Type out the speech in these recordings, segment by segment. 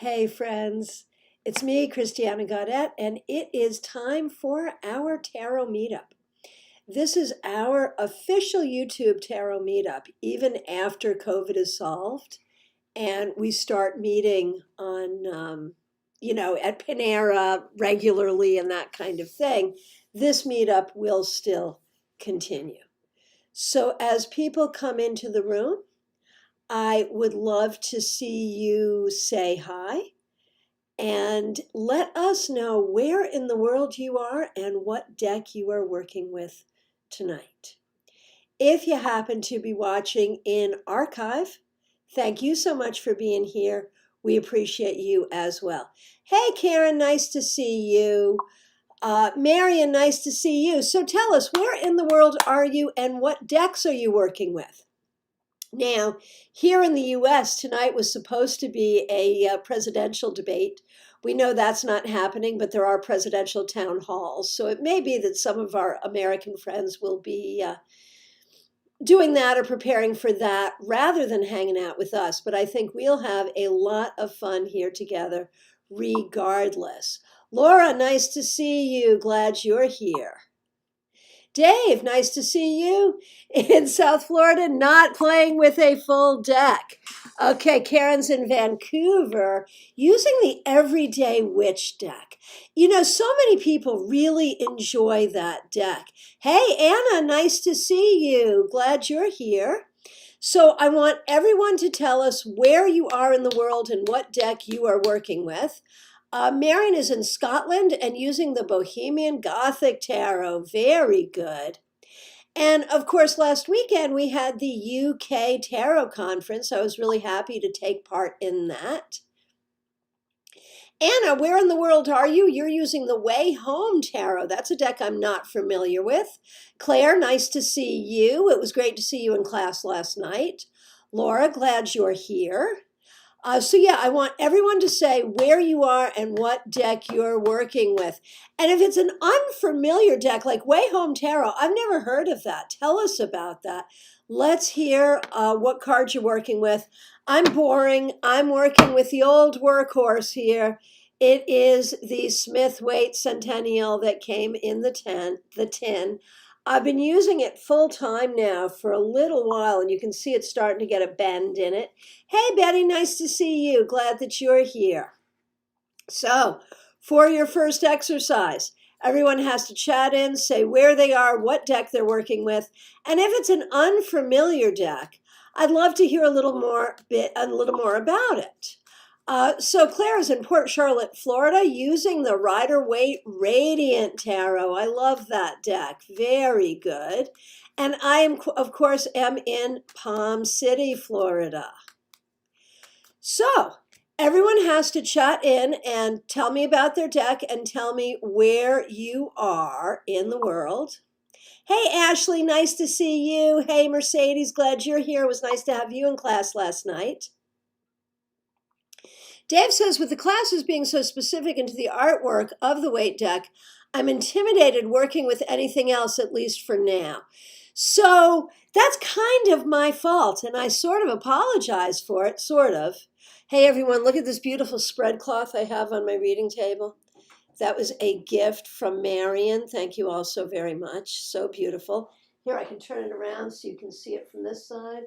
Hey friends, it's me, Christiana Gaudet, and it is time for our tarot meetup. This is our official YouTube tarot meetup, even after COVID is solved, and we start meeting on, at Panera regularly and that kind of thing. This meetup will still continue. So as people come into the room, I would love to see you say hi and let us know where in the world you are and what deck you are working with tonight. If you happen to be watching in archive, thank you so much for being here. We appreciate you as well. Hey, Karen, nice to see you. Marion, nice to see you. So tell us, where in the world are you and what decks are you working with? Now, here in the US, tonight was supposed to be a presidential debate. We know that's not happening, but there are presidential town halls. So it may be that some of our American friends will be doing that or preparing for that rather than hanging out with us. But I think we'll have a lot of fun here together regardless. Laura, nice to see you. Glad you're here. Dave, nice to see you in South Florida, not playing with a full deck. Okay, Karen's in Vancouver using the Everyday Witch deck. You know, so many people really enjoy that deck. Hey, Anna, nice to see you. Glad you're here. So I want everyone to tell us where you are in the world and what deck you are working with. Marion is in Scotland and using the Bohemian Gothic Tarot. Very good. And of course, last weekend we had the UK Tarot Conference. I was really happy to take part in that. Anna, where in the world are you? You're using the Way Home Tarot. That's a deck I'm not familiar with. Claire, nice to see you. It was great to see you in class last night. Laura, glad you're here. I want everyone to say where you are and what deck you're working with. And if it's an unfamiliar deck like Way Home Tarot, I've never heard of that. Tell us about that. Let's hear what cards you're working with. I'm boring. I'm working with the old workhorse here. It is the Smith-Waite Centennial that came in the tin. I've been using it full time now for a little while, and you can see it's starting to get a bend in it. Hey, Betty, nice to see you. Glad that you're here. So, for your first exercise, everyone has to chat in, say where they are, what deck they're working with, and if it's an unfamiliar deck, I'd love to hear a little more about it. So Claire is in Port Charlotte, Florida, using the Rider-Waite Radiant Tarot. I love that deck. Very good. And I am, of course, in Palm City, Florida. So everyone has to chat in and tell me about their deck and tell me where you are in the world. Hey, Ashley, nice to see you. Hey, Mercedes, glad you're here. It was nice to have you in class last night. Dave says, with the classes being so specific into the artwork of the Waite deck, I'm intimidated working with anything else, at least for now. So that's kind of my fault, and I sort of apologize for it, sort of. Hey, everyone, look at this beautiful spread cloth I have on my reading table. That was a gift from Marion. Thank you all so very much. So beautiful. Here, I can turn it around so you can see it from this side.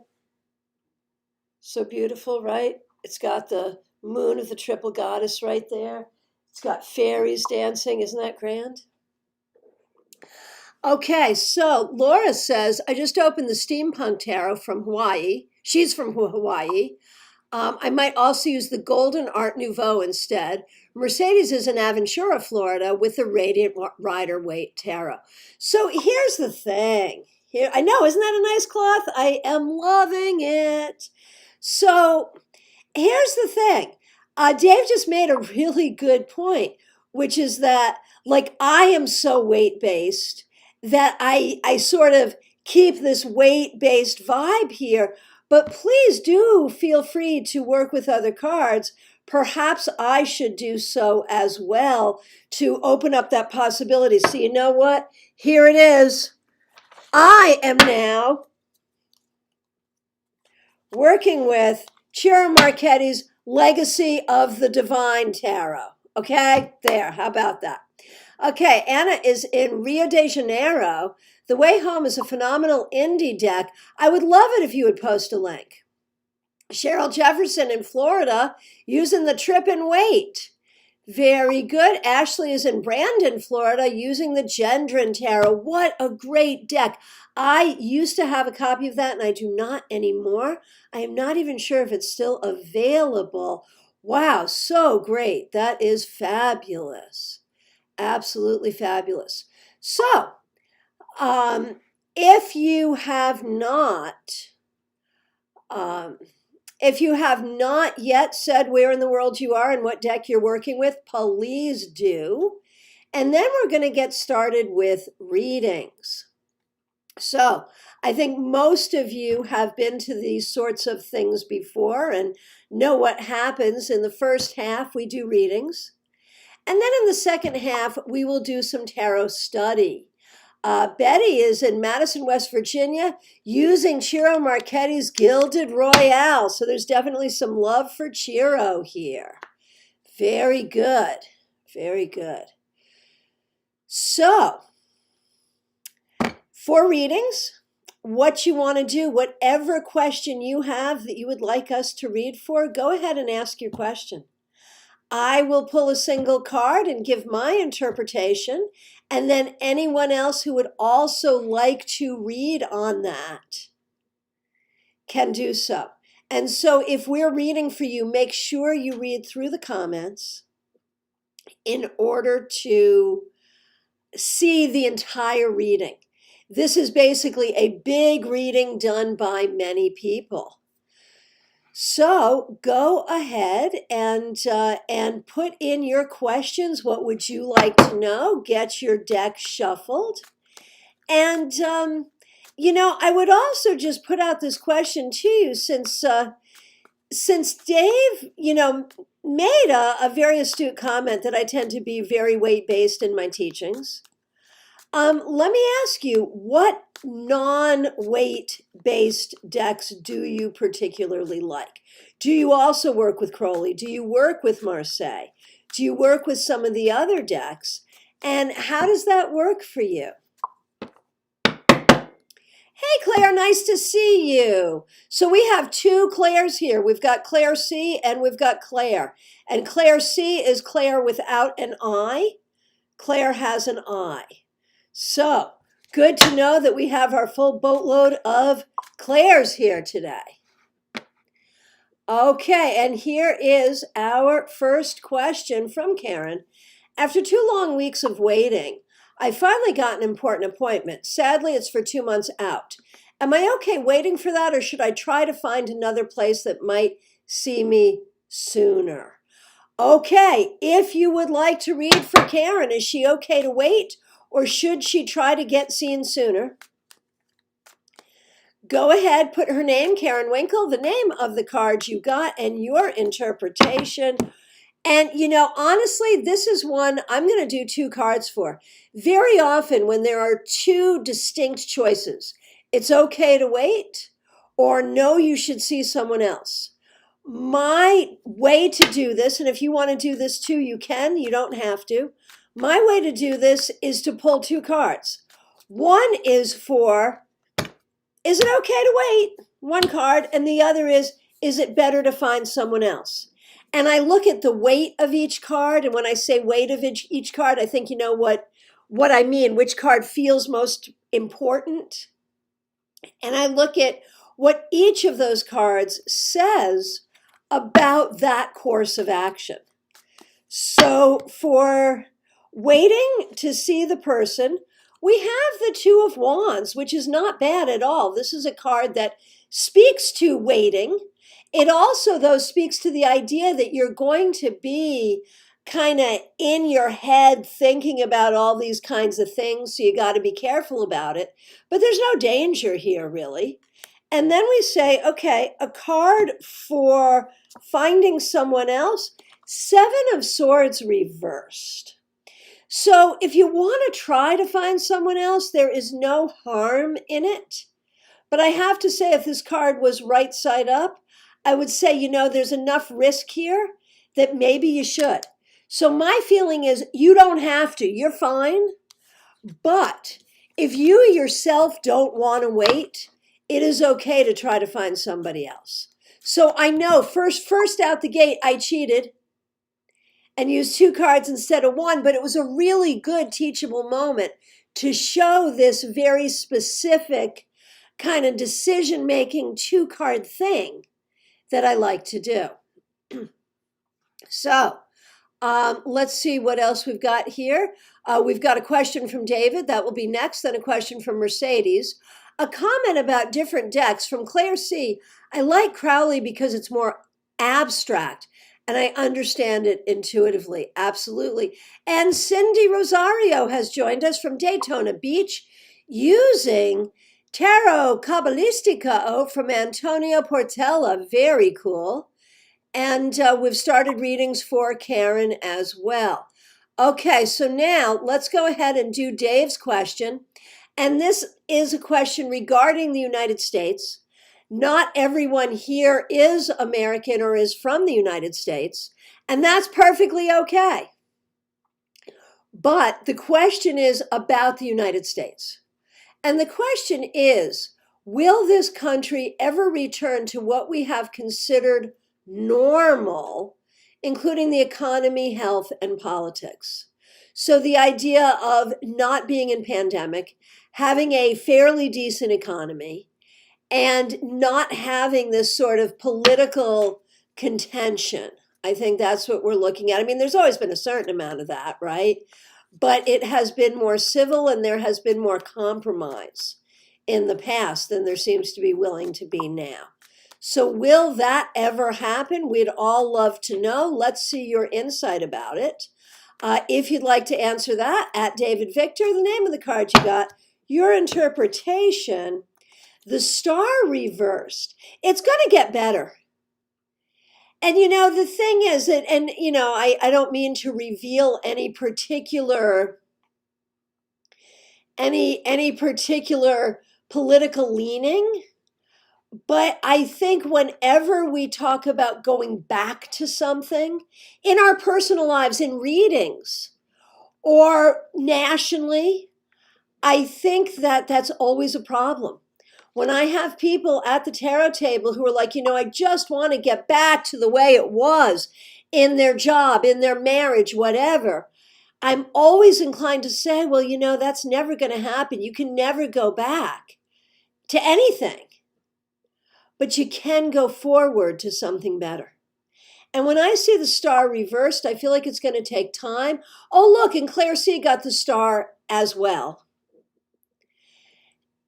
So beautiful, right? It's got the moon of the triple goddess right there. It's got fairies dancing. Isn't that grand? Okay, so Laura says, I just opened the Steampunk Tarot from Hawaii. She's from Hawaii. I might also use the Golden Art Nouveau instead. Mercedes is in Aventura, Florida, with the Radiant Rider-Waite Tarot. So here's the thing. Here, I know, isn't that a nice cloth? I am loving it. So here's the thing. Dave just made a really good point, which is that, like, I am so weight-based that I sort of keep this weight-based vibe here. But please do feel free to work with other cards. Perhaps I should do so as well to open up that possibility. So you know what? Here it is. I am now working with Ciro Marchetti's Legacy of the Divine Tarot. Okay, there, how about that? Okay, Anna is in Rio de Janeiro. The Way Home is a phenomenal indie deck. I would love it if you would post a link. Cheryl Jefferson in Florida using the Trip and Wait. Very good. Ashley is in Brandon, Florida, using the Gendron Tarot. What a great deck. I used to have a copy of that, and I do not anymore. I am not even sure if it's still available. Wow, so great. That is fabulous. Absolutely fabulous. So, if you have not... if you have not yet said where in the world you are and what deck you're working with, please do. And then we're going to get started with readings. So I think most of you have been to these sorts of things before and know what happens. In the first half, we do readings. And then in the second half, we will do some tarot study. Betty is in Madison, West Virginia, using Ciro Marchetti's Gilded Royale. So there's definitely some love for Ciro here. Very good. Very good. So, for readings, what you want to do, whatever question you have that you would like us to read for, go ahead and ask your question. I will pull a single card and give my interpretation, and then anyone else who would also like to read on that can do so. And so if we're reading for you, make sure you read through the comments in order to see the entire reading. This is basically a big reading done by many people. So go ahead and put in your questions. What would you like to know? Get your deck shuffled. And, I would also just put out this question to you since Dave, made a very astute comment that I tend to be very weight-based in my teachings. Let me ask you, what non-weight-based decks do you particularly like? Do you also work with Crowley? Do you work with Marseille? Do you work with some of the other decks? And how does that work for you? Hey, Claire, nice to see you. So we have two Claires here. We've got Claire C and we've got Claire. And Claire C is Claire without an I. Claire has an I. So, good to know that we have our full boatload of Claires here today. Okay, and here is our first question from Karen. After 2 long weeks of waiting, I finally got an important appointment. Sadly, it's for 2 months out. Am I okay waiting for that, or should I try to find another place that might see me sooner? Okay, if you would like to read for Karen, is she okay to wait? Or should she try to get seen sooner? Go ahead, put her name, Karen Winkle, the name of the card you got, and your interpretation. And, honestly, this is one I'm going to do 2 cards for. Very often when there are 2 distinct choices, it's okay to wait, or no, you should see someone else. My way to do this, and if you want to do this too, you can, you don't have to. My way to do this is to pull 2 cards. One is for, is it okay to wait? 1 card. And the other is it better to find someone else? And I look at the weight of each card. And when I say weight of each card, I think you know what I mean, which card feels most important. And I look at what each of those cards says about that course of action. So for waiting to see the person, we have the 2 of Wands, which is not bad at all. This is a card that speaks to waiting. It also, though, speaks to the idea that you're going to be kind of in your head thinking about all these kinds of things, so you got to be careful about it. But there's no danger here, really. And then we say, okay, a card for finding someone else, 7 of Swords reversed. So if you want to try to find someone else, there is no harm in it. But I have to say, if this card was right side up, I would say, there's enough risk here that maybe you should. So my feeling is you don't have to. You're fine. But if you yourself don't want to wait, it is okay to try to find somebody else. So I know first out the gate, I cheated and used 2 cards instead of 1, but it was a really good teachable moment to show this very specific kind of decision-making 2-card thing that I like to do. So let's see what else we've got here. We've got a question from David. That will be next. Then a question from Mercedes. A comment about different decks from Claire C. I like Crowley because it's more abstract and I understand it intuitively. Absolutely. And Cindy Rosario has joined us from Daytona Beach using Tarot Kabbalistica from Antonio Portela. Very cool. And we've started readings for Karen as well. Okay, so now let's go ahead and do Dave's question. And this is a question regarding the United States. Not everyone here is American or is from the United States, and that's perfectly okay. But the question is about the United States. And the question is, will this country ever return to what we have considered normal, including the economy, health, and politics? So the idea of not being in pandemic, having a fairly decent economy, and not having this sort of political contention. I think that's what we're looking at. I mean, there's always been a certain amount of that, right? But it has been more civil and there has been more compromise in the past than there seems to be willing to be now. So will that ever happen? We'd all love to know. Let's see your insight about it. If you'd like to answer that, at David Victor, the name of the card you got, your interpretation, the star reversed. It's going to get better. And the thing is that, and I don't mean to reveal any particular political leaning, but I think whenever we talk about going back to something in our personal lives, in readings, or nationally, I think that that's always a problem. When I have people at the tarot table who are like, I just want to get back to the way it was in their job, in their marriage, whatever, I'm always inclined to say, well, that's never going to happen. You can never go back to anything, but you can go forward to something better. And when I see the star reversed, I feel like it's going to take time. Oh, look, and Claire C got the star as well.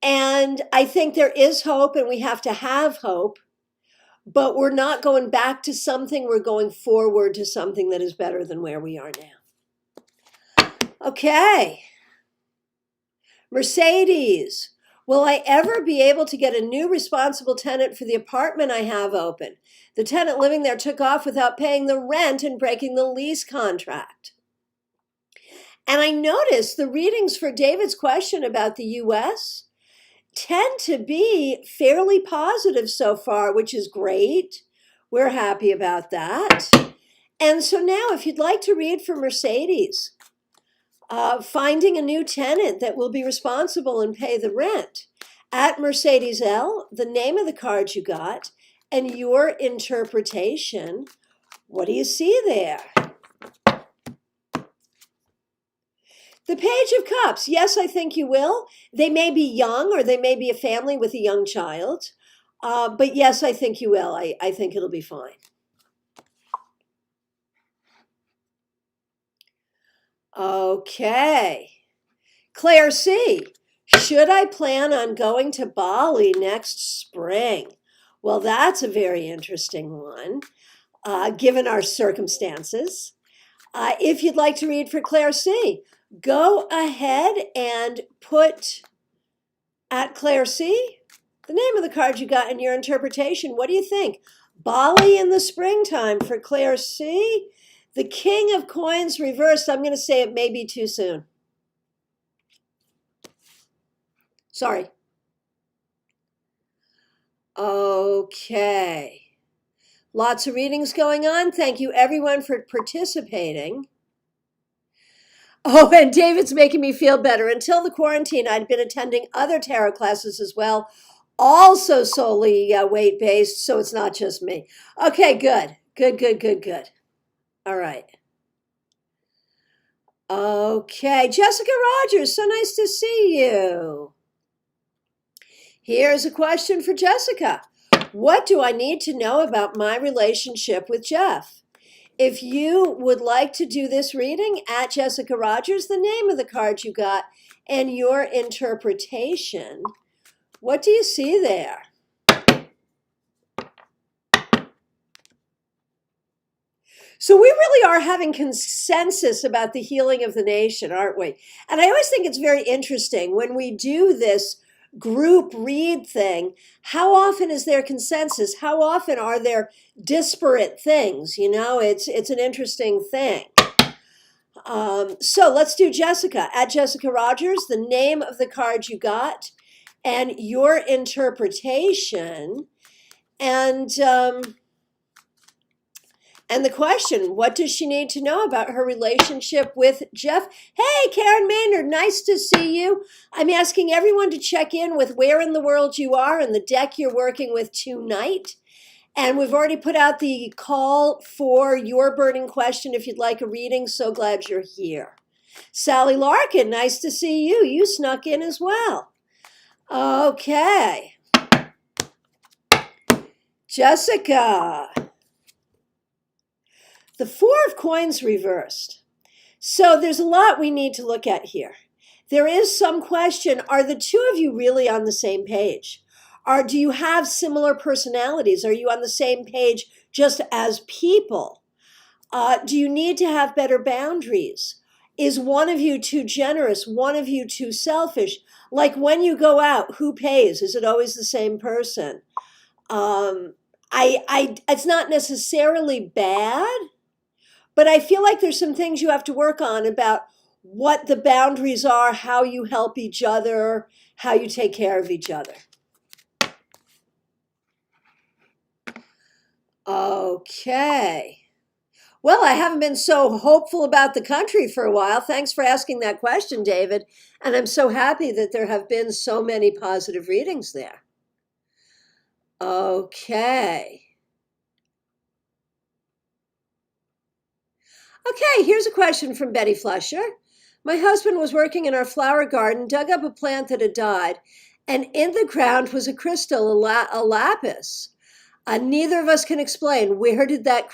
And I think there is hope and we have to have hope, but we're not going back to something. We're going forward to something that is better than where we are now. Okay. Mercedes, will I ever be able to get a new responsible tenant for the apartment I have open? The tenant living there took off without paying the rent and breaking the lease contract. And I noticed the readings for David's question about the U.S. tend to be fairly positive so far, which is great. We're happy about that. And so now, if you'd like to read for Mercedes, finding a new tenant that will be responsible and pay the rent, at Mercedes L, the name of the card you got, and your interpretation. What do you see there? The Page of Cups. Yes, I think you will. They may be young or they may be a family with a young child. But yes, I think you will. I think it'll be fine. Okay. Claire C. Should I plan on going to Bali next spring? Well, that's a very interesting one, given our circumstances. If you'd like to read for Claire C., go ahead and put at Claire C. the name of the card you got in your interpretation. What do you think? Bali in the springtime for Claire C. The King of Coins reversed. I'm going to say it may be too soon. Sorry. Okay. Lots of readings going on. Thank you everyone for participating. Oh, and David's making me feel better. Until the quarantine, I'd been attending other tarot classes as well, also solely weight-based, so it's not just me. Okay, good. Good. All right. Okay, Jessica Rogers, so nice to see you. Here's a question for Jessica. What do I need to know about my relationship with Jeff? If you would like to do this reading, at Jessica Rogers, the name of the card you got and your interpretation. What do you see there? So we really are having consensus about the healing of the nation, aren't we? And I always think it's very interesting when we do this group read thing, how often is there consensus? How often are there disparate things? You know, it's an interesting thing. So let's do Jessica. At Jessica Rogers, the name of the card you got and your interpretation. And the question, what does she need to know about her relationship with Jeff? Hey, Karen Maynard, nice to see you. I'm asking everyone to check in with where in the world you are and the deck you're working with tonight. And we've already put out the call for your burning question if you'd like a reading. So glad you're here. Sally Larkin, nice to see you. You snuck in as well. Okay. Jessica. The Four of Coins reversed. So there's a lot we need to look at here. There is some question, are the two of you really on the same page? Or do you have similar personalities? Are you on the same page just as people? Do you need to have better boundaries? Is one of you too generous? One of you too selfish? Like when you go out, who pays? Is it always the same person? It's not necessarily bad, but I feel like there's some things you have to work on about what the boundaries are, how you help each other, how you take care of each other. Okay. Well, I haven't been so hopeful about the country for a while. Thanks for asking that question, David. And I'm so happy that there have been so many positive readings there. Okay. Okay, here's a question from Betty Fletcher. My husband was working in our flower garden, dug up a plant that had died, and in the ground was a crystal, a lapis. Neither of us can explain where did that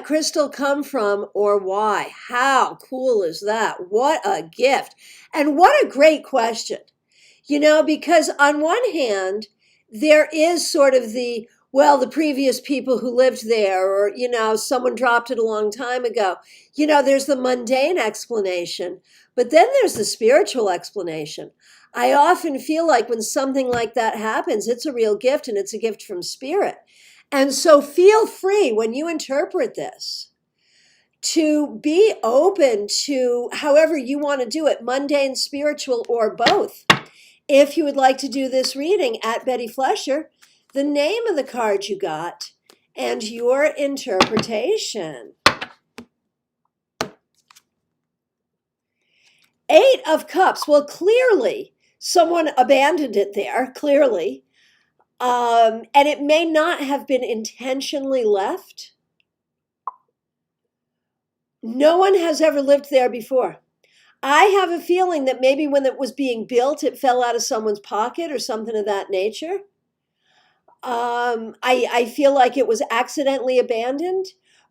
crystal come from or why? How cool is that? What a gift. And what a great question. You know, because on one hand, there is sort of the previous people who lived there, or, you know, someone dropped it a long time ago. You know, there's the mundane explanation, but then there's the spiritual explanation. I often feel like when something like that happens, it's a real gift and it's a gift from spirit. And so feel free when you interpret this to be open to however you want to do it, mundane, spiritual, or both. If you would like to do this reading, at Betty Fletcher, the name of the card you got and your interpretation. Eight of Cups. Well, clearly someone abandoned it there, clearly. And it may not have been intentionally left. No one has ever lived there before. I have a feeling that maybe when it was being built, it fell out of someone's pocket or something of that nature. I feel like it was accidentally abandoned,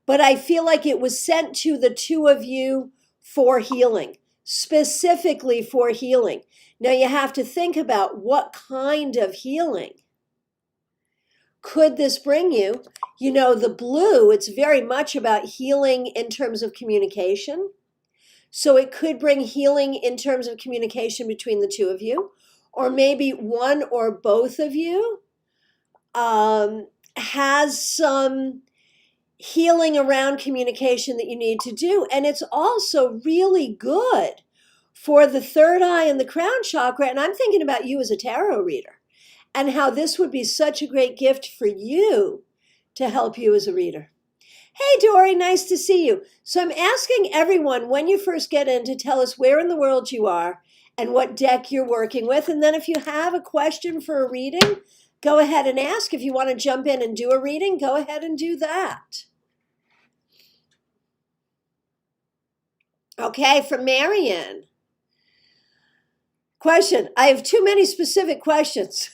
but I feel like it was sent to the two of you for healing, specifically for healing. Now you have to think about what kind of healing could this bring you. You know, the blue, it's very much about healing in terms of communication. So it could bring healing in terms of communication between the two of you, or maybe one or both of you has some healing around communication that you need to do. And it's also really good for the third eye and the crown chakra. And I'm thinking about you as a tarot reader. and how this would be such a great gift for you to help you as a reader. Hey, Dory, nice to see you. So I'm asking everyone when you first get in to tell us where in the world you are and what deck you're working with. And then if you have a question for a reading, go ahead and ask. If you want to jump in and do a reading, go ahead and do that. Okay, from Marion. Question, I have too many specific questions.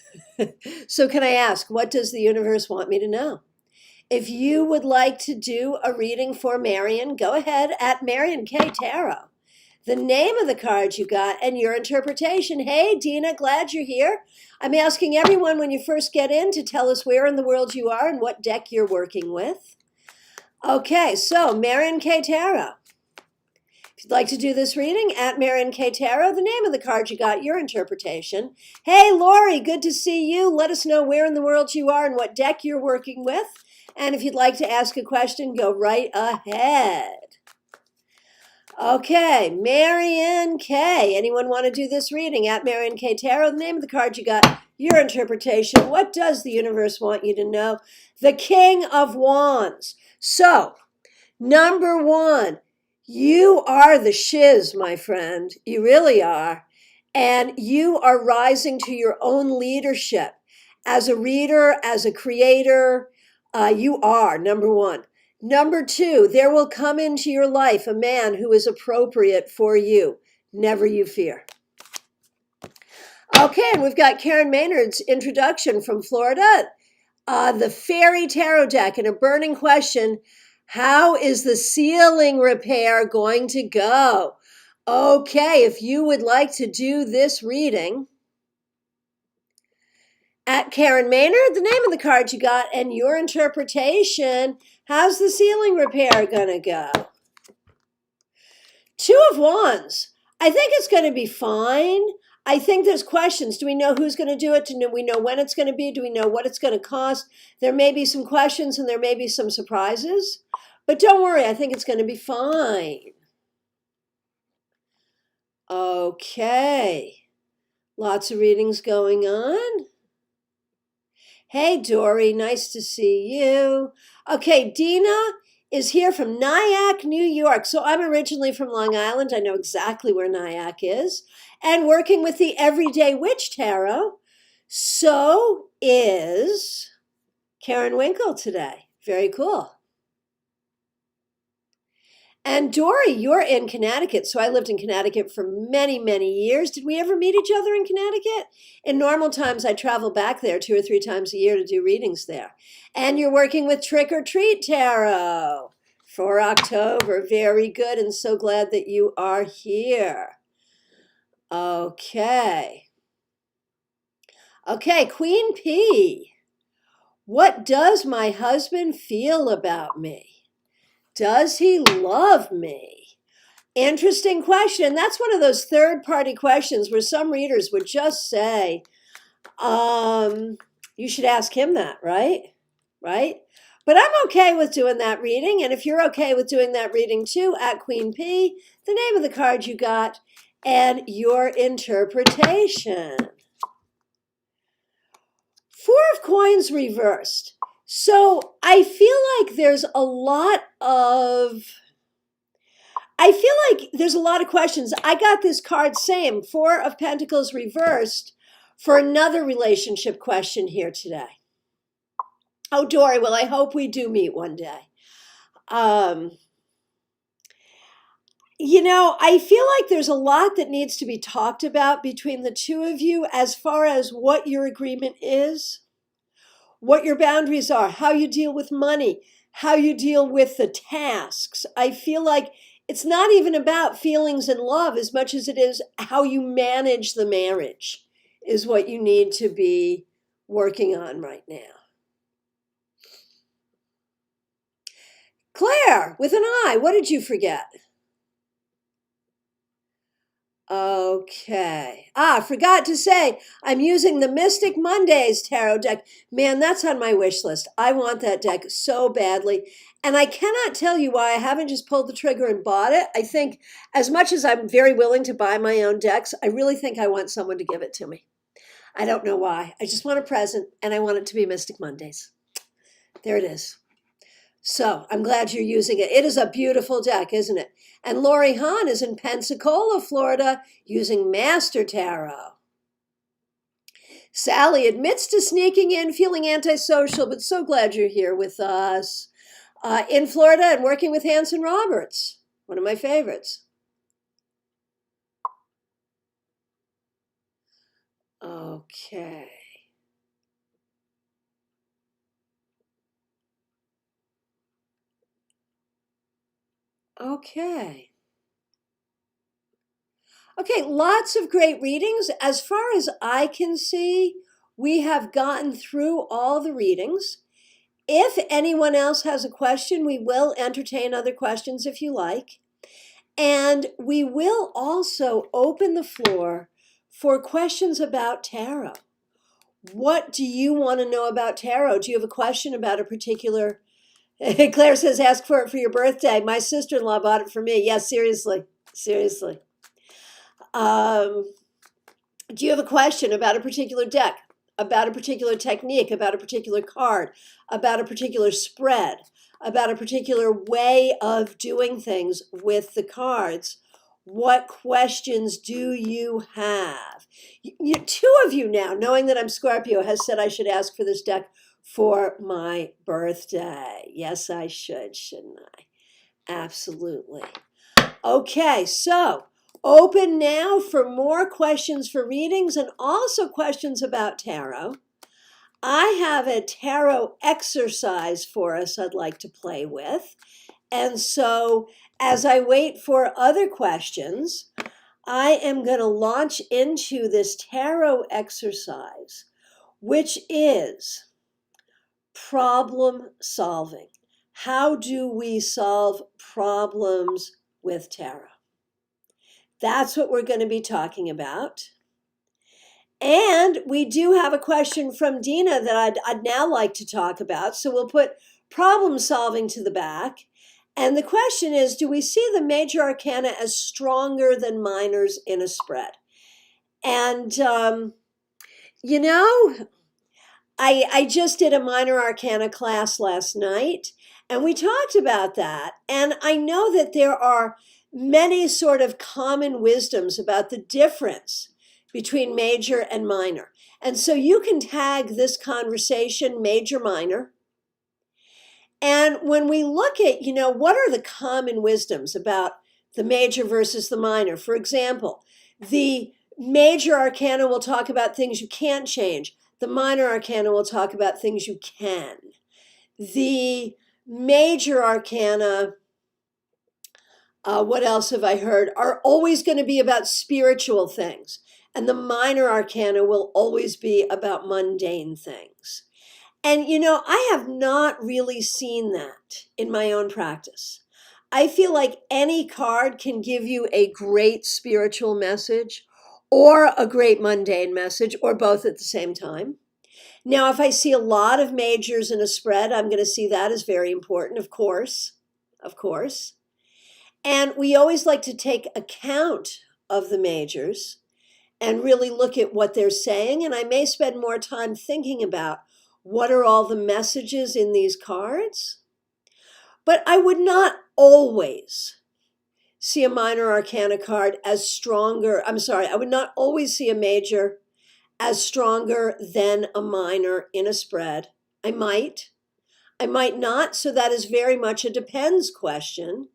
So can I ask, what does the universe want me to know? If you would like to do a reading for Marion, go ahead at Marion K. Tarot. The name of the card you got and your interpretation. Hey, Dina, glad you're here. I'm asking everyone when you first get in to tell us where in the world you are and what deck you're working with. Okay, so Marion K. Tarot. If you'd like to do this reading, at Marion K. Tarot, the name of the card you got, your interpretation. Hey, Lori, good to see you. Let us know where in the world you are and what deck you're working with. And if you'd like to ask a question, go right ahead. Okay, Marion K. Anyone want to do this reading? At Marion K. Tarot, the name of the card you got, your interpretation. What does the universe want you to know? The King of Wands. So, number one, you are the shiz, my friend. You really are. And you are rising to your own leadership. As a reader, as a creator, you are, number one. Number two, there will come into your life a man who is appropriate for you. Never you fear. Okay, and we've got Karen Maynard's introduction from Florida. The Fairy Tarot deck and a burning question. How is the ceiling repair going to go? Okay, if you would like to do this reading, at Karen Maynard, the name of the card you got and your interpretation. How's the ceiling repair going to go? Two of Wands. I think it's going to be fine. I think there's questions. Do we know who's going to do it? Do we know when it's going to be? Do we know what it's going to cost? There may be some questions and there may be some surprises. But don't worry, I think it's going to be fine. Okay. Lots of readings going on. Hey, Dory, nice to see you. Okay, Dina is here from Nyack, New York. So I'm originally from Long Island. I know exactly where Nyack is. And working with the Everyday Witch Tarot. So is Karen Winkle today. Very cool. And Dory, you're in Connecticut. So I lived in Connecticut for many, many years. Did we ever meet each other in Connecticut? In normal times, I travel back there 2 or 3 times a year to do readings there. And you're working with Trick or Treat Tarot for October. Very good, and so glad that you are here. Okay. Okay, Queen P. What does my husband feel about me? Does he love me? Interesting question. That's one of those third-party questions where some readers would just say, you should ask him that, right? Right? But I'm okay with doing that reading. And if you're okay with doing that reading too, at Queen P, the name of the card you got and your interpretation. 4 of Coins reversed. So I feel like there's a lot of questions. I got this card same, 4 of Pentacles reversed for another relationship question here today. Oh, Dory, well, I hope we do meet one day. I feel like there's a lot that needs to be talked about between the two of you as far as what your agreement is, what your boundaries are, how you deal with money, how you deal with the tasks. I feel like it's not even about feelings and love as much as it is how you manage the marriage is what you need to be working on right now. Claire, with an I, what did you forget? Okay. Forgot to say, I'm using the Mystic Mondays tarot deck. Man, that's on my wish list. I want that deck so badly. And I cannot tell you why I haven't just pulled the trigger and bought it. I think as much as I'm very willing to buy my own decks, I really think I want someone to give it to me. I don't know why. I just want a present, and I want it to be Mystic Mondays. There it is. So I'm glad you're using it. It is a beautiful deck, isn't it? And Lori Hahn is in Pensacola, Florida, using Master Tarot. Sally admits to sneaking in, feeling antisocial, but so glad you're here with us. In Florida and working with Hanson Roberts, one of my favorites. Okay. Okay. Okay, lots of great readings. As far as I can see, we have gotten through all the readings. If anyone else has a question, we will entertain other questions if you like. And we will also open the floor for questions about tarot. What do you want to know about tarot? Do you have a question about a particular... Claire says, ask for it for your birthday. My sister-in-law bought it for me. Yes, seriously. Seriously. Do you have a question about a particular deck, about a particular technique, about a particular card, about a particular spread, about a particular way of doing things with the cards? What questions do you have? Two of you now, knowing that I'm Scorpio, has said I should ask for this deck for my birthday. Yes, I should, shouldn't I? Absolutely. Okay, so open now for more questions for readings and also questions about tarot. I have a tarot exercise for us I'd like to play with. And so as I wait for other questions, I am going to launch into this tarot exercise, which is problem solving. How do we solve problems with tarot? That's what we're going to be talking about. And we do have a question from Dina that I'd now like to talk about. So we'll put problem solving to the back. And the question is, do we see the major arcana as stronger than minors in a spread? And, you know, I just did a minor arcana class last night, and we talked about that. And I know that there are many sort of common wisdoms about the difference between major and minor. And so you can tag this conversation major, minor. And when we look at, what are the common wisdoms about the major versus the minor? For example, the major arcana will talk about things you can't change. The minor arcana will talk about things you can. The major arcana, what else have I heard, are always going to be about spiritual things. And the minor arcana will always be about mundane things. And, I have not really seen that in my own practice. I feel like any card can give you a great spiritual message or a great mundane message, or both at the same time. Now, if I see a lot of majors in a spread, I'm going to see that as very important, of course. And we always like to take account of the majors and really look at what they're saying. And I may spend more time thinking about what are all the messages in these cards. But I would not always see a minor arcana card as stronger. I would not always see a major as stronger than a minor in a spread. I might not. So that is very much a depends question,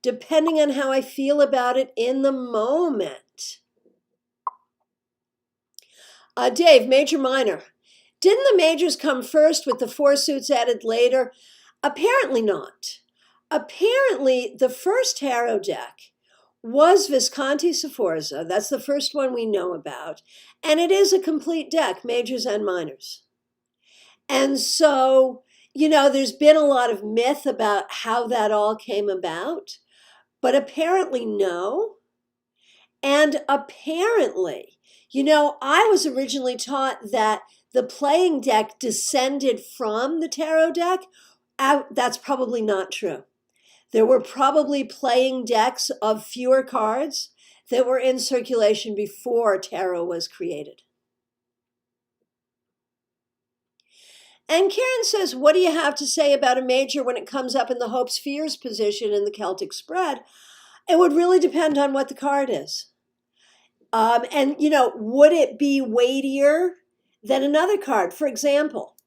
depending on how I feel about it in the moment. Dave, major, minor. Didn't the majors come first with the four suits added later? Apparently not. Apparently, the first tarot deck was Visconti Sforza. That's the first one we know about. And it is a complete deck, majors and minors. And so, there's been a lot of myth about how that all came about. But apparently, no. And apparently, I was originally taught that the playing deck descended from the tarot deck. That's probably not true. There were probably playing decks of fewer cards that were in circulation before tarot was created. And Karen says, what do you have to say about a major when it comes up in the hopes fears position in the Celtic spread? It would really depend on what the card is. And, would it be weightier than another card? For example,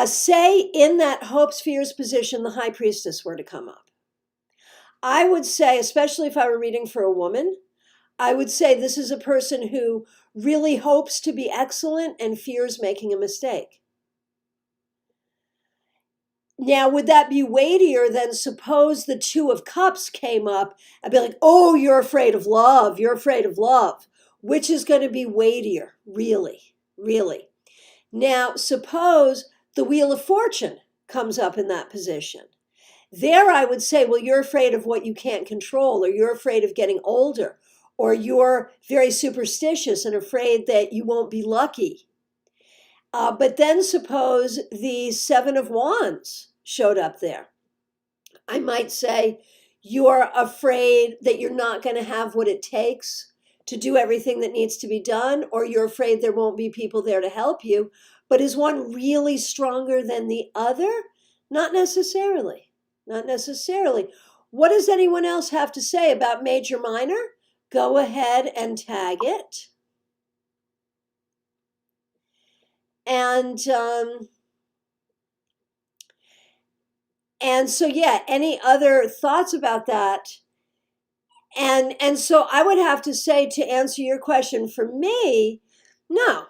say in that hopes fears position, the high priestess were to come up. I would say, especially if I were reading for a woman, I would say this is a person who really hopes to be excellent and fears making a mistake. Now, would that be weightier than suppose the Two of Cups came up? I'd be like, oh, you're afraid of love. You're afraid of love. Which is going to be weightier, really, really. Now, suppose the Wheel of Fortune comes up in that position. There, I would say, well, you're afraid of what you can't control, or you're afraid of getting older, or you're very superstitious and afraid that you won't be lucky. But then suppose the Seven of Wands showed up there. I might say you're afraid that you're not going to have what it takes to do everything that needs to be done, or you're afraid there won't be people there to help you. But is one really stronger than the other? Not necessarily. Not necessarily. What does anyone else have to say about major minor? Go ahead and tag it. And so, yeah, any other thoughts about that? And so I would have to say, to answer your question, for me, no.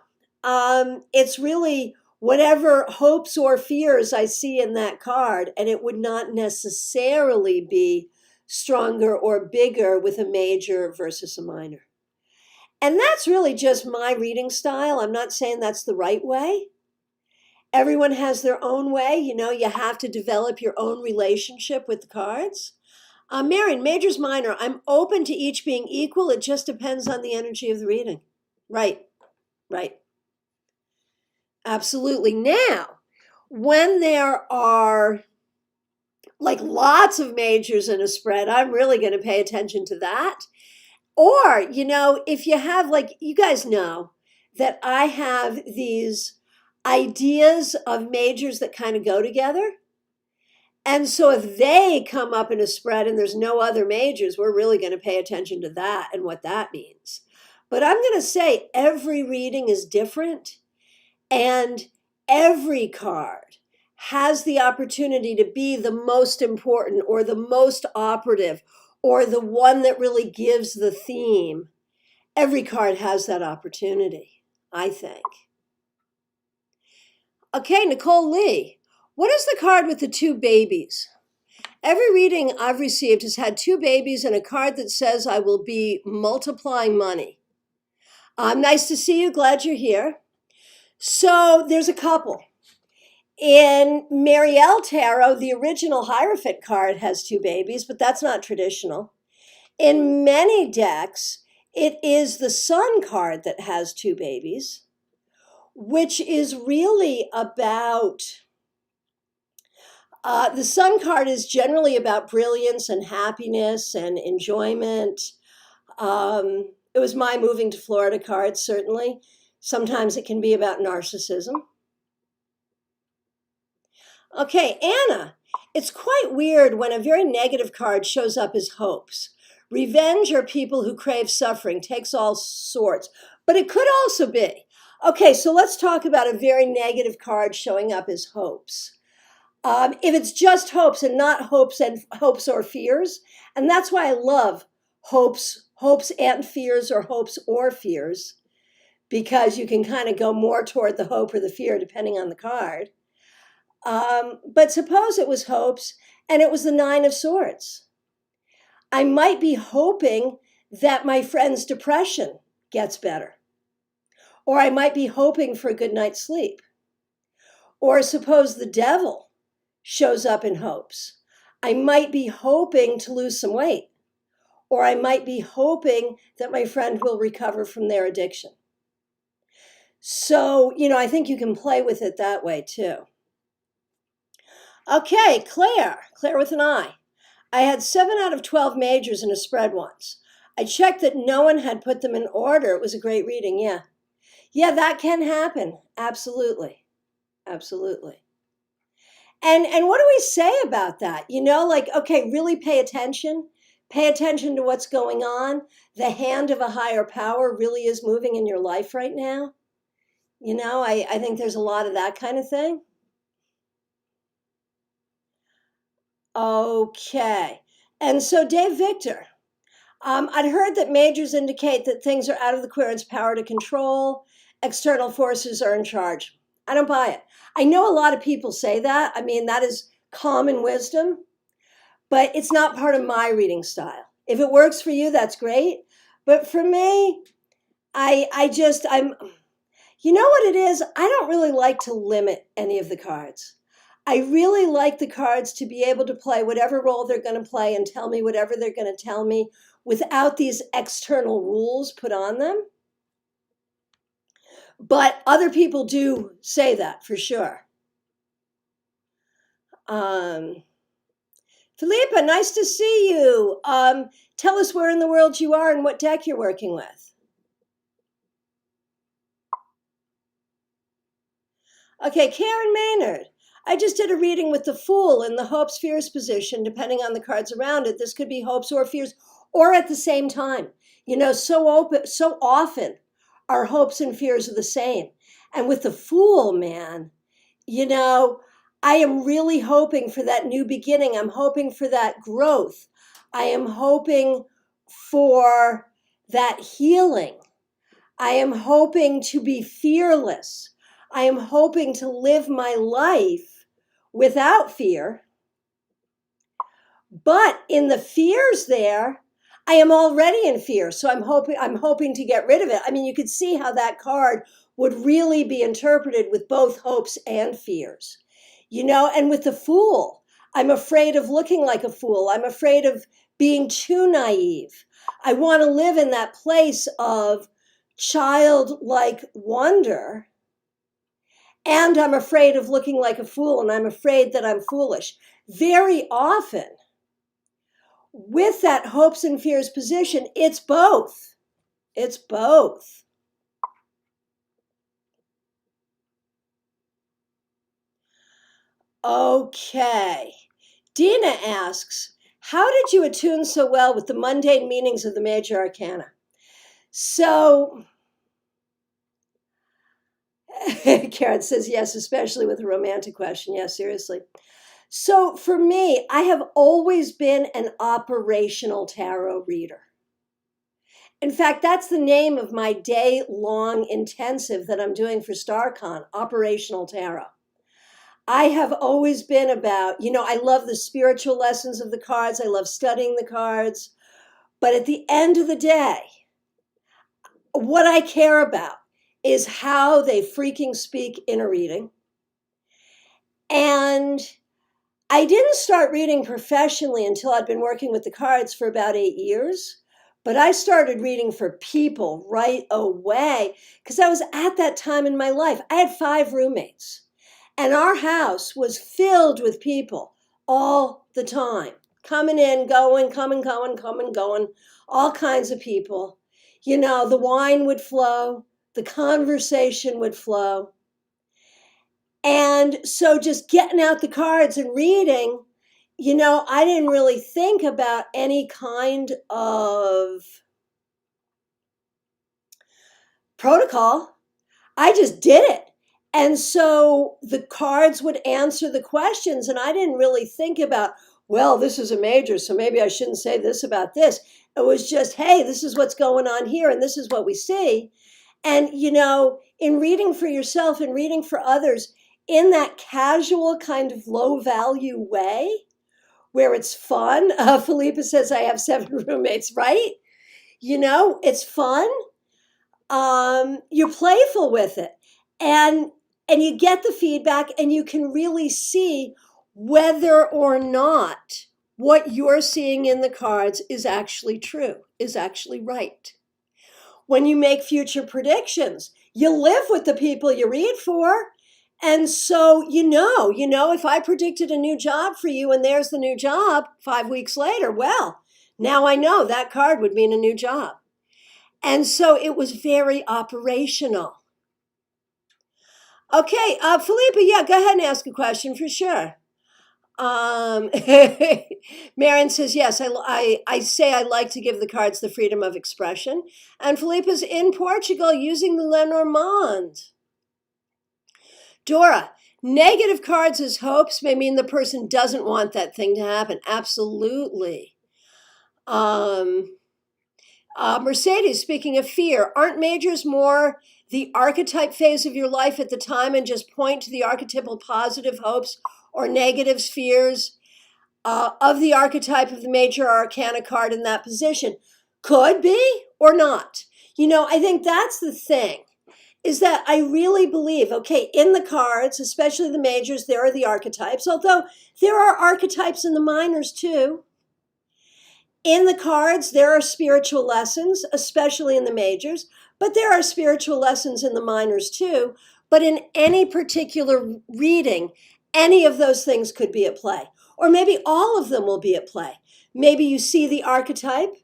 It's really whatever hopes or fears I see in that card, and it would not necessarily be stronger or bigger with a major versus a minor. And that's really just my reading style. I'm not saying that's the right way. Everyone has their own way. You have to develop your own relationship with the cards. Marion, majors, minor, I'm open to each being equal. It just depends on the energy of the reading. Right. Absolutely. Now, when there are like lots of majors in a spread, I'm really going to pay attention to that. Or, if you have, like, you guys know that I have these ideas of majors that kind of go together. And so if they come up in a spread and there's no other majors, we're really going to pay attention to that and what that means. But I'm going to say every reading is different, and every card has the opportunity to be the most important or the most operative or the one that really gives the theme. Every card has that opportunity, I think. Okay, Nicole Lee, what is the card with the two babies? Every reading I've received has had two babies and a card that says I will be multiplying money. Nice to see you. Glad you're here. So there's a couple. In Marielle Tarot, the original Hierophant card has two babies, but that's not traditional. In many decks, it is the Sun card that has two babies, which is really about, the Sun card is generally about brilliance and happiness and enjoyment. It was my moving to Florida card, certainly. Sometimes it can be about narcissism. Okay, Anna, it's quite weird when a very negative card shows up as hopes. Revenge or people who crave suffering, takes all sorts. But it could also be. Okay, so let's talk about a very negative card showing up as hopes. If it's just hopes and not hopes or fears, and that's why I love hopes and fears, or hopes or fears, because you can kind of go more toward the hope or the fear depending on the card. But suppose it was hopes and it was the Nine of Swords. I might be hoping that my friend's depression gets better. Or I might be hoping for a good night's sleep. Or suppose the Devil shows up in hopes. I might be hoping to lose some weight. Or I might be hoping that my friend will recover from their addiction. So, I think you can play with it that way too. Okay, Claire with an I. I had 7 out of 12 majors in a spread once. I checked that no one had put them in order. It was a great reading, yeah. Yeah, that can happen, absolutely. Absolutely. And what do we say about that? Like, okay, really pay attention. Pay attention to what's going on. The hand of a higher power really is moving in your life right now. I think there's a lot of that kind of thing. Okay. And so, Dave Victor, I'd heard that majors indicate that things are out of the querent's power to control, external forces are in charge. I don't buy it. I know a lot of people say that. I mean, that is common wisdom, but it's not part of my reading style. If it works for you, that's great. But for me, I'm, you know what it is? I don't really like to limit any of the cards. I really like the cards to be able to play whatever role they're going to play and tell me whatever they're going to tell me without these external rules put on them. But other people do say that for sure. Philippa, nice to see you. Tell us where in the world you are and what deck you're working with. Okay, Karen Maynard. I just did a reading with the Fool in the hopes fears position, depending on the cards around it. This could be hopes or fears, or at the same time. So often our hopes and fears are the same. And with the Fool, man, I am really hoping for that new beginning. I'm hoping for that growth. I am hoping for that healing. I am hoping to be fearless. I am hoping to live my life without fear. But in the fears there, I am already in fear. So I'm hoping to get rid of it. I mean, you could see how that card would really be interpreted with both hopes and fears. And with the Fool, I'm afraid of looking like a fool. I'm afraid of being too naive. I want to live in that place of childlike wonder. And I'm afraid of looking like a fool, and I'm afraid that I'm foolish. Very often, with that hopes and fears position, it's both. It's both. Okay. Dina asks, how did you attune so well with the mundane meanings of the major arcana? So, Karen says, yes, especially with a romantic question. Yes, seriously. So for me, I have always been an operational tarot reader. In fact, that's the name of my day-long intensive that I'm doing for StarCon, Operational Tarot. I have always been about, I love the spiritual lessons of the cards. I love studying the cards. But at the end of the day, what I care about is how they freaking speak in a reading. And I didn't start reading professionally until I'd been working with the cards for about 8 years. But I started reading for people right away because I was at that time in my life. I had 5 roommates, and our house was filled with people all the time, coming in, going, coming, going, all kinds of people. The wine would flow, the conversation would flow. And so just getting out the cards and reading, I didn't really think about any kind of protocol. I just did it. And so the cards would answer the questions, and I didn't really think about, well, this is a major, so maybe I shouldn't say this about this. It was just, hey, this is what's going on here, and this is what we see. And, in reading for yourself and reading for others, in that casual kind of low value way where it's fun. Philippa says, I have 7 roommates, right? It's fun. You're playful with it. And you get the feedback, and you can really see whether or not what you're seeing in the cards is actually true, is actually right. When you make future predictions, you live with the people you read for. And so, if I predicted a new job for you and there's the new job 5 weeks later, well, now I know that card would mean a new job. And so it was very operational. Okay, Felipa, yeah, go ahead and ask a question for sure. Marion says, yes, I say I like to give the cards the freedom of expression. And Felipa's in Portugal using the Lenormand. Dora, negative cards as hopes may mean the person doesn't want that thing to happen. Absolutely. Mercedes, speaking of fear, aren't majors more the archetype phase of your life at the time and just point to the archetypal positive hopes or negative fears of the archetype of the major arcana card in that position? Could be or not. I think that's the thing, is that I really believe, okay, in the cards, especially the majors, there are the archetypes, although there are archetypes in the minors too. In the cards, there are spiritual lessons, especially in the majors, but there are spiritual lessons in the minors too. But in any particular reading, any of those things could be at play, or maybe all of them will be at play. Maybe you see the archetype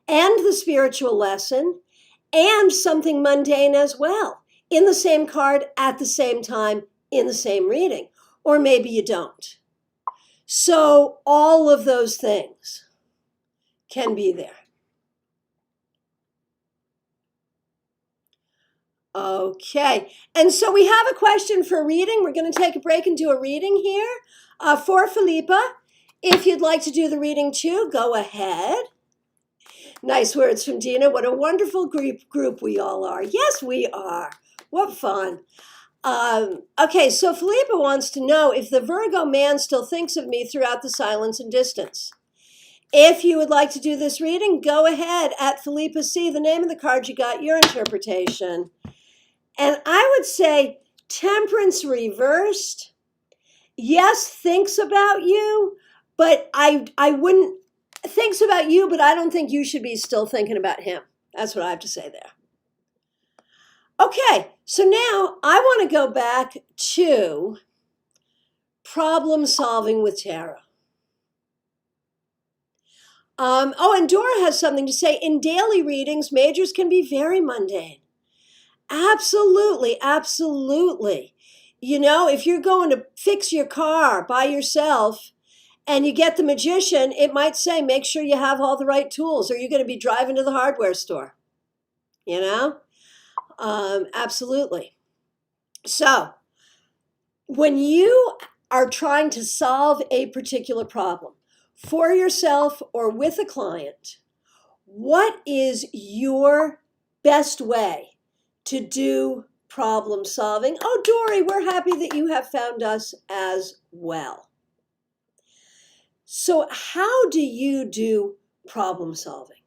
and the spiritual lesson and something mundane as well in the same card at the same time in the same reading, or maybe you don't. So all of those things can be there. Okay, and so we have a question for reading. We're going to take a break and do a reading here for Felipa. If you'd like to do the reading too, go ahead. Nice words from Dina. What a wonderful group we all are. Yes, we are. What fun. Okay, so Felipa wants to know if the Virgo man still thinks of me throughout the silence and distance. If you would like to do this reading, go ahead at Felipa C. The name of the card you got, your interpretation. And I would say Temperance reversed, yes, thinks about you, but I wouldn't, thinks about you, but I don't think you should be still thinking about him. That's what I have to say there. Okay, so now I want to go back to problem solving with tarot. And Dora has something to say. In daily readings, majors can be very mundane. Absolutely, absolutely. If you're going to fix your car by yourself and you get the magician, it might say, make sure you have all the right tools or you're going to be driving to the hardware store. Absolutely. So when you are trying to solve a particular problem for yourself or with a client, what is your best way to do problem solving? Oh, Dory, we're happy that you have found us as well. So how do you do problem solving?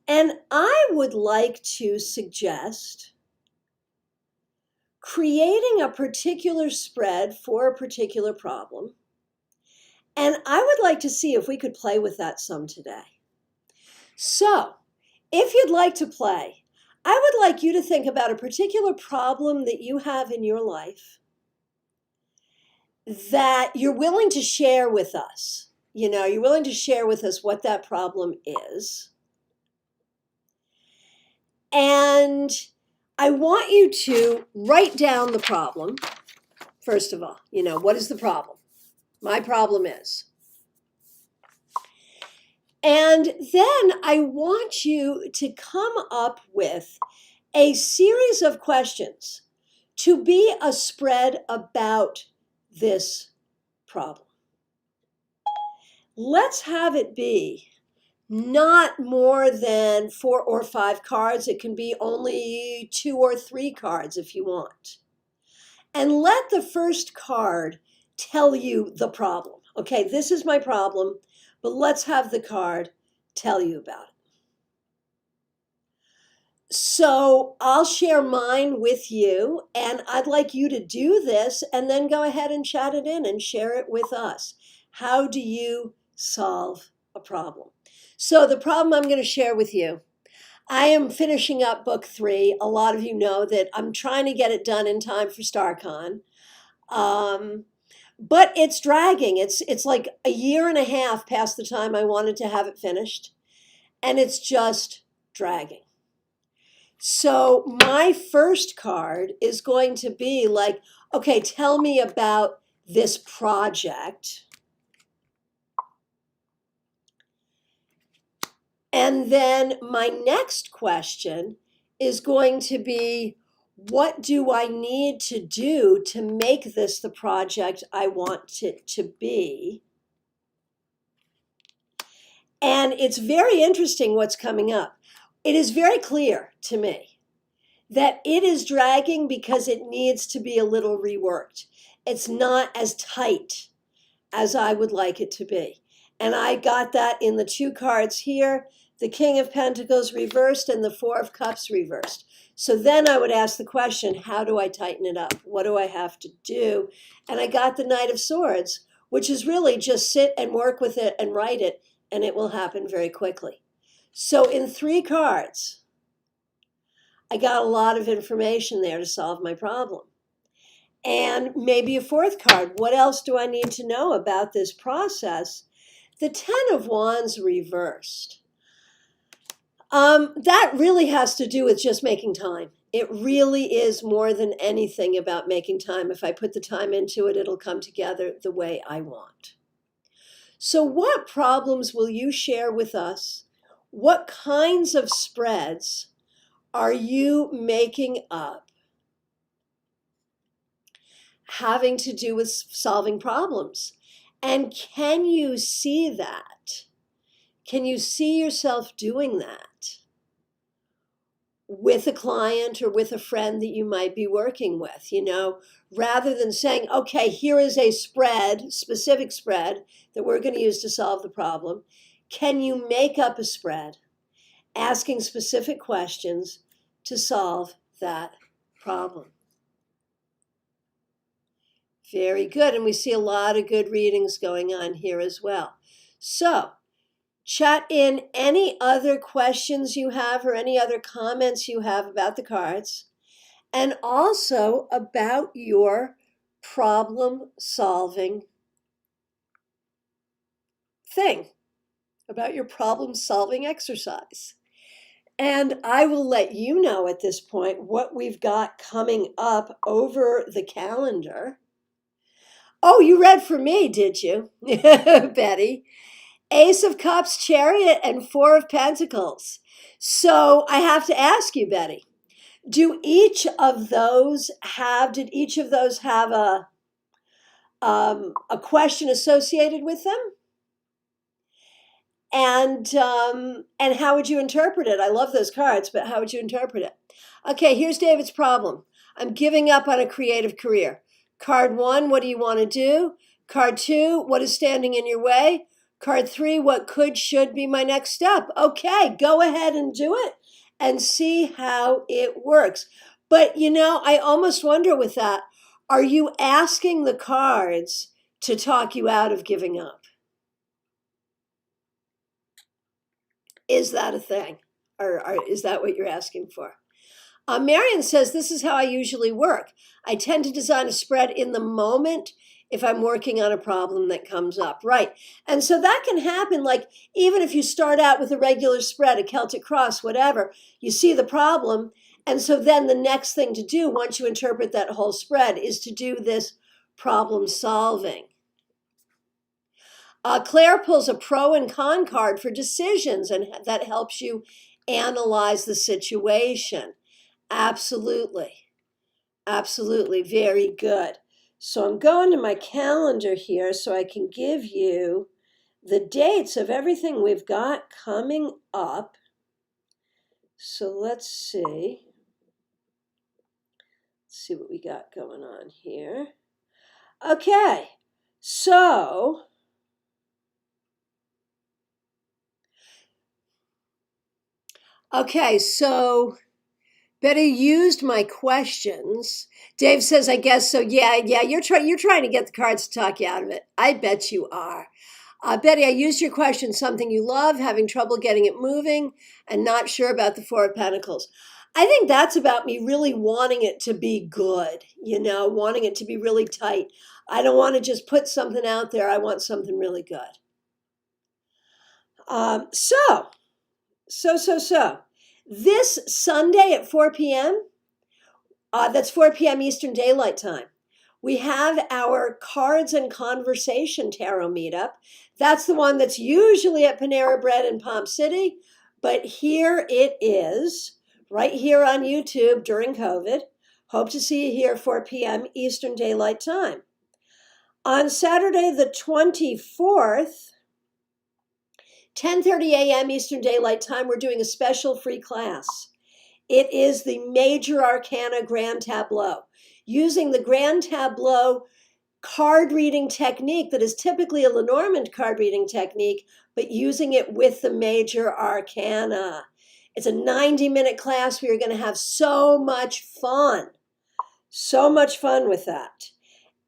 And I would like to suggest creating a particular spread for a particular problem. And I would like to see if we could play with that some today. So if you'd like to play, I would like you to think about a particular problem that you have in your life that you're willing to share with us. You're willing to share with us what that problem is. And I want you to write down the problem, first of all. What is the problem? My problem is. And then I want you to come up with a series of questions to be a spread about this problem. Let's have it be not more than 4 or 5 cards. It can be only 2 or 3 cards if you want. And let the first card tell you the problem. Okay, this is my problem, but let's have the card tell you about it. So I'll share mine with you, and I'd like you to do this and then go ahead and chat it in and share it with us. How do you solve a problem? So the problem I'm going to share with you, I am finishing up book 3. A lot of you know that I'm trying to get it done in time for StarCon. But it's dragging. It's like a year and a half past the time I wanted to have it finished, and it's just dragging. So my first card is going to be like, okay, tell me about this project. And then my next question is going to be, what do I need to do to make this the project I want it to be? And it's very interesting what's coming up. It is very clear to me that it is dragging because it needs to be a little reworked. It's not as tight as I would like it to be. And I got that in the two cards here, the King of Pentacles reversed and the Four of Cups reversed. So then I would ask the question, how do I tighten it up? What do I have to do? And I got the Knight of Swords, which is really just sit and work with it and write it, and it will happen very quickly. So in three cards, I got a lot of information there to solve my problem. And maybe a fourth card. What else do I need to know about this process? The Ten of Wands reversed. That really has to do with just making time. It really is more than anything about making time. If I put the time into it, it'll come together the way I want. So what problems will you share with us? What kinds of spreads are you making up having to do with solving problems? And can you see that? Can you see yourself doing that with a client or with a friend that you might be working with? You know, rather than saying, okay, here is a spread, specific spread that we're going to use to solve the problem. Can you make up a spread asking specific questions to solve that problem? Very good. And we see a lot of good readings going on here as well. So chat in any other questions you have or any other comments you have about the cards, and also about your problem solving thing, about your problem solving exercise. And I will let you know at this point what we've got coming up over the calendar. Oh, you read for me, did you, Betty? Ace of Cups, Chariot, and Four of Pentacles. So I have to ask you, Betty, did each of those have a question associated with them? And how would you interpret it? I love those cards, but how would you interpret it? Okay, here's David's problem. I'm giving up on a creative career. Card 1, what do you want to do? Card 2, what is standing in your way? Card 3, what should be my next step? Okay, go ahead and do it and see how it works. But you know, I almost wonder with that, are you asking the cards to talk you out of giving up? Is that a thing? Or is that what you're asking for? Marion says, this is how I usually work. I tend to design a spread in the moment if I'm working on a problem that comes up. Right. And so that can happen, like, even if you start out with a regular spread, a Celtic cross, whatever, you see the problem. And so then the next thing to do, once you interpret that whole spread, is to do this problem solving. Claire pulls a pro and con card for decisions, and that helps you analyze the situation. Absolutely. Absolutely. Very good. So I'm going to my calendar here so I can give you the dates of everything we've got coming up. So let's see. Let's see what we got going on here. Okay. So Betty used my questions. Dave says, I guess so. Yeah, you're trying to get the cards to talk you out of it. I bet you are. Betty, I used your question, something you love, having trouble getting it moving, and not sure about the Four of Pentacles. I think that's about me really wanting it to be good, wanting it to be really tight. I don't want to just put something out there. I want something really good. So. This Sunday at 4 p.m., that's 4 p.m. Eastern Daylight Time, we have our Cards and Conversation Tarot Meetup. That's the one that's usually at Panera Bread in Palm City, but here it is, right here on YouTube during COVID. Hope to see you here 4 p.m. Eastern Daylight Time. On Saturday the 24th, 10:30 a.m. Eastern Daylight Time, we're doing a special free class. It is the Major Arcana Grand Tableau. Using the Grand Tableau card reading technique that is typically a Lenormand card reading technique, but using it with the Major Arcana. It's a 90-minute class. We are going to have so much fun. So much fun with that.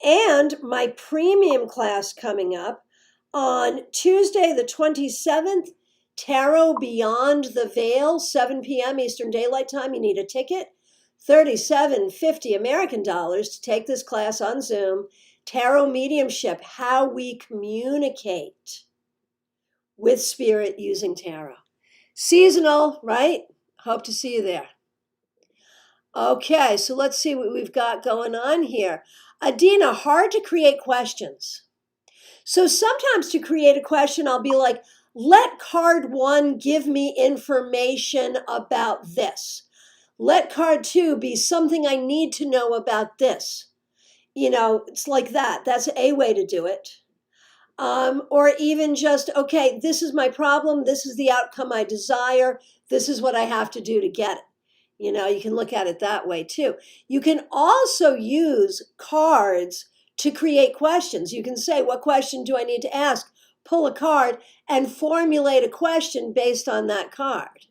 And my premium class coming up on Tuesday the 27th, Tarot Beyond the Veil, 7 p.m. Eastern Daylight Time. You need a ticket, $37.50 American dollars to take this class on Zoom. Tarot Mediumship, how we communicate with spirit using tarot. Seasonal, right? Hope to see you there. Okay, so let's see what we've got going on here. Adina, hard to create questions. So sometimes to create a question, I'll be like, let card 1 give me information about this. Let card 2 be something I need to know about this. You know, it's like that. That's a way to do it. Or even just, okay, this is my problem. This is the outcome I desire. This is what I have to do to get it. You know, you can look at it that way too. You can also use cards to create questions. You can say, what question do I need to ask? Pull a card and formulate a question based on that card.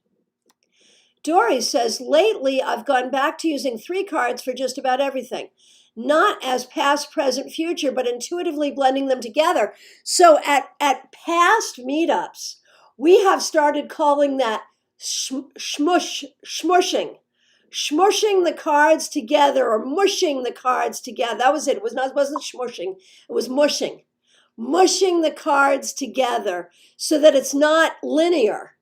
Dory says, lately I've gone back to using 3 cards for just about everything. Not as past, present, future, but intuitively blending them together. So at past meetups, we have started calling that smushing. Smushing the cards together or mushing the cards together. That was it. It wasn't smushing. It was mushing. Mushing the cards together so that it's not linear,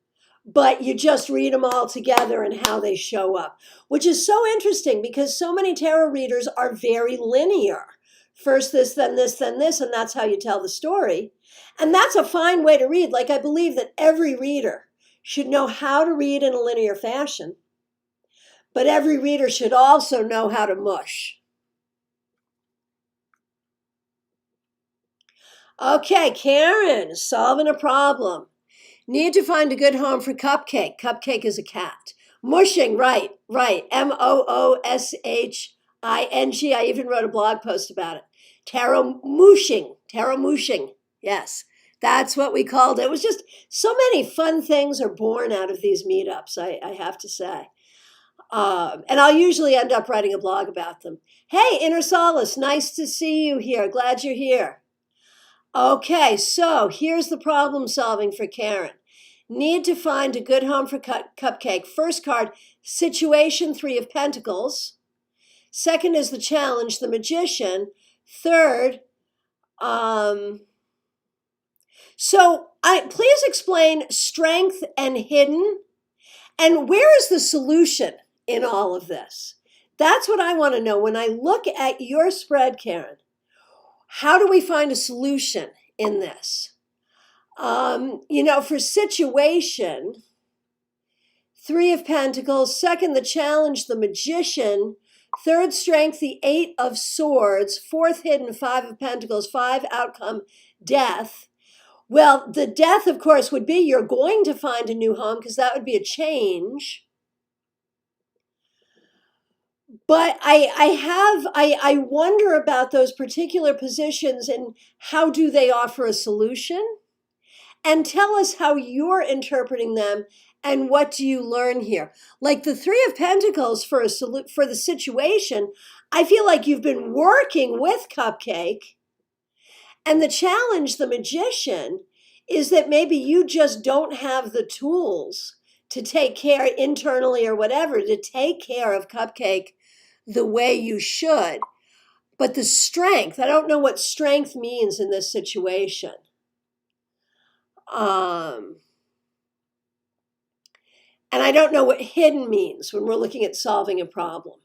but you just read them all together and how they show up, which is so interesting because so many tarot readers are very linear. First this, then this, then this, and that's how you tell the story. And that's a fine way to read. Like, I believe that every reader should know how to read in a linear fashion, but every reader should also know how to mush. Okay, Karen, solving a problem. Need to find a good home for Cupcake. Cupcake is a cat. Mushing, right. Mooshing. I even wrote a blog post about it. Tarot mooshing. Yes, that's what we called it. It was just so many fun things are born out of these meetups, I have to say. And I'll usually end up writing a blog about them. Hey, Inner Solace, nice to see you here. Glad you're here. Okay, so here's the problem solving for Karen. Need to find a good home for Cupcake. First card, situation, 3 of Pentacles. Second is the challenge, the Magician. Third, please explain strength and hidden. And where is the solution in all of this? That's what I want to know. When I look at your spread, Karen, how do we find a solution in this? For situation, 3 of Pentacles. Second, the challenge, the Magician. Third, strength, the 8 of Swords. Fourth, hidden, 5 of Pentacles. 5, outcome, death. Well, the death, of course, would be you're going to find a new home because that would be a change. But I wonder about those particular positions and how do they offer a solution? And tell us how you're interpreting them and what do you learn here? Like the 3 of Pentacles for the situation, I feel like you've been working with Cupcake. And the challenge, the Magician, is that maybe you just don't have the tools to take care internally or whatever, to take care of Cupcake the way you should. But the strength, I don't know what strength means in this situation. And I don't know what hidden means when we're looking at solving a problem.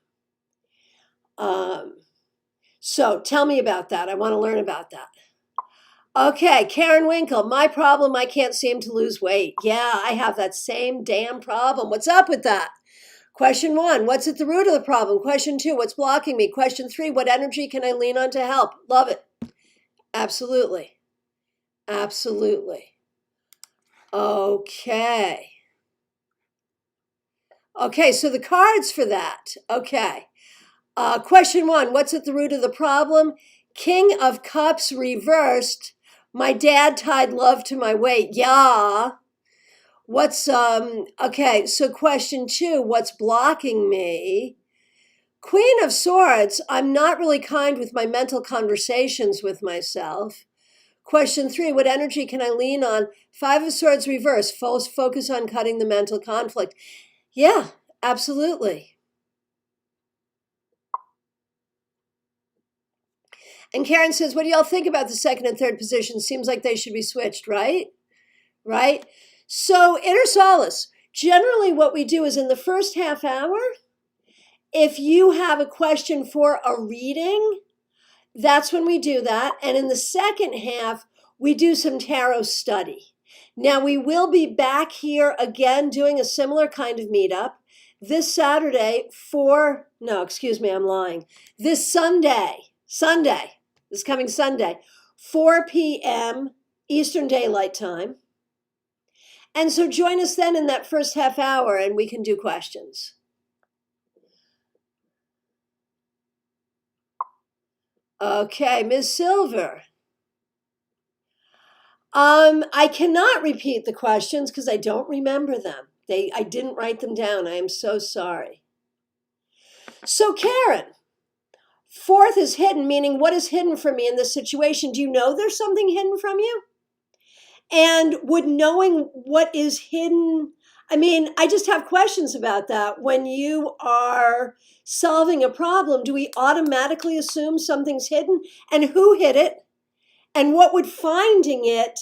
So tell me about that. I want to learn about that. Okay, Karen Winkle, my problem, I can't seem to lose weight. Yeah, I have that same damn problem. What's up with that? Question 1, what's at the root of the problem? Question 2, what's blocking me? Question 3, what energy can I lean on to help? Love it. Absolutely. Absolutely. Okay. Okay, so the cards for that. Okay. Question 1, what's at the root of the problem? King of Cups reversed. My dad tied love to my weight. Yeah. What's, okay, so question 2, what's blocking me? Queen of Swords, I'm not really kind with my mental conversations with myself. Question 3, what energy can I lean on? 5 of Swords reverse, focus on cutting the mental conflict. Yeah, absolutely. And Karen says, what do y'all think about the second and third position? Seems like they should be switched, right? Right? So inner solace, generally what we do is in the first half hour, if you have a question for a reading, that's when we do that. And in the second half, we do some tarot study. Now we will be back here again doing a similar kind of meetup this Saturday I'm lying. This this coming Sunday, 4 p.m. Eastern Daylight Time. And so join us then in that first half hour and we can do questions. Okay, Ms. Silver. I cannot repeat the questions because I don't remember them. I didn't write them down. I am so sorry. So Karen, 4th is hidden, meaning what is hidden from me in this situation? Do you know there's something hidden from you? And would knowing what is hidden, I just have questions about that. When you are solving a problem, do we automatically assume something's hidden? And who hid it? And what would finding it,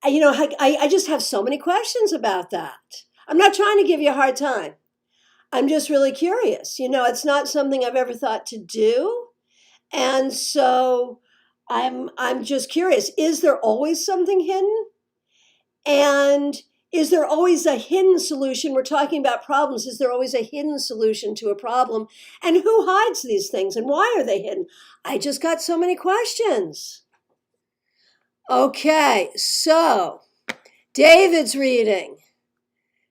I just have so many questions about that. I'm not trying to give you a hard time. I'm just really curious. It's not something I've ever thought to do. And so I'm just curious, is there always something hidden? And is there always a hidden solution? We're talking about problems. Is there always a hidden solution to a problem? And who hides these things and why are they hidden? I just got so many questions. Okay, so David's reading.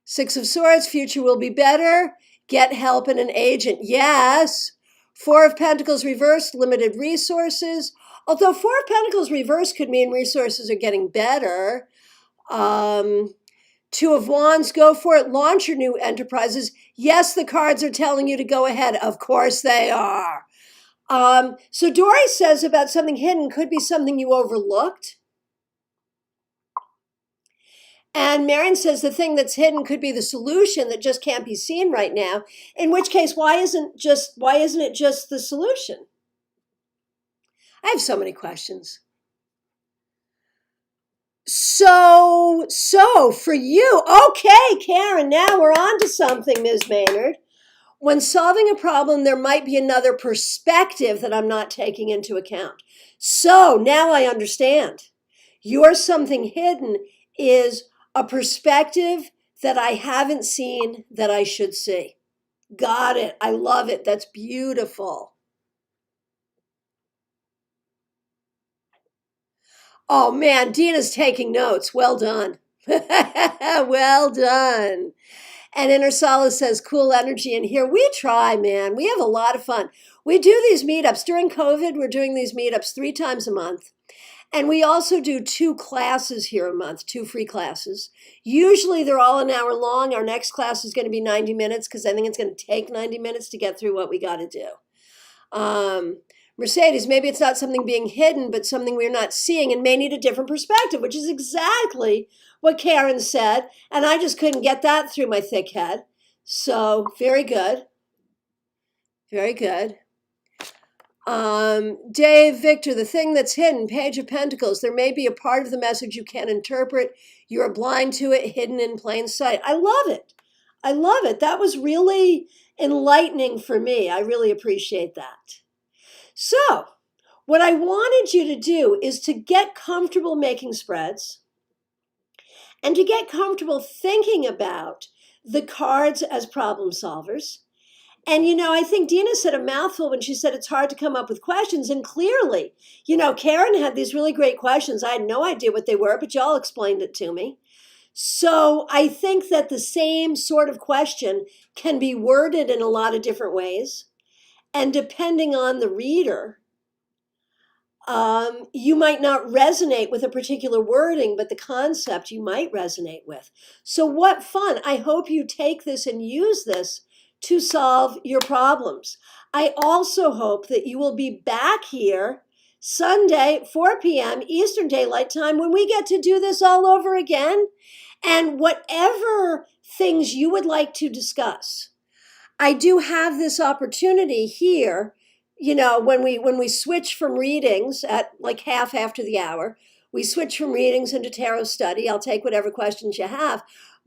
6 of Swords, future will be better. Get help and an agent. Yes. 4 of Pentacles reversed, limited resources. Although 4 of Pentacles reversed could mean resources are getting better. 2 of Wands, go for it. Launch your new enterprises. Yes, the cards are telling you to go ahead. Of course they are. So Dory says about something hidden could be something you overlooked. And Marion says the thing that's hidden could be the solution that just can't be seen right now. In which case, why isn't it just the solution? I have so many questions. So for you, okay, Karen, now we're on to something, Ms. Maynard. When solving a problem, there might be another perspective that I'm not taking into account. So now I understand. Your something hidden is a perspective that I haven't seen that I should see. Got it. I love it. That's beautiful. Oh man, Dina's taking notes. Well done. Well done. And Inner Solace says, cool energy in here. We try, man. We have a lot of fun. We do these meetups. During COVID, we're doing these meetups 3 times a month. And we also do 2 classes here a month, 2 free classes. Usually they're all an hour long. Our next class is going to be 90 minutes because I think it's going to take 90 minutes to get through what we got to do. Mercedes, maybe it's not something being hidden, but something we're not seeing and may need a different perspective, which is exactly what Karen said. And I just couldn't get that through my thick head. So very good. Very good. Dave, Victor, the thing that's hidden, Page of Pentacles, there may be a part of the message you can't interpret. You are blind to it, hidden in plain sight. I love it. I love it. That was really enlightening for me. I really appreciate that. So, what I wanted you to do is to get comfortable making spreads and to get comfortable thinking about the cards as problem solvers. And, I think Dina said a mouthful when she said it's hard to come up with questions. And clearly, Karen had these really great questions. I had no idea what they were, but y'all explained it to me. So I think that the same sort of question can be worded in a lot of different ways. And depending on the reader, you might not resonate with a particular wording, but the concept you might resonate with. So what fun. I hope you take this and use this to solve your problems. I also hope that you will be back here Sunday, 4 p.m. Eastern Daylight Time, when we get to do this all over again. And whatever things you would like to discuss, I do have this opportunity here. When we switch from readings at like half after the hour, we switch from readings into tarot study. I'll take whatever questions you have.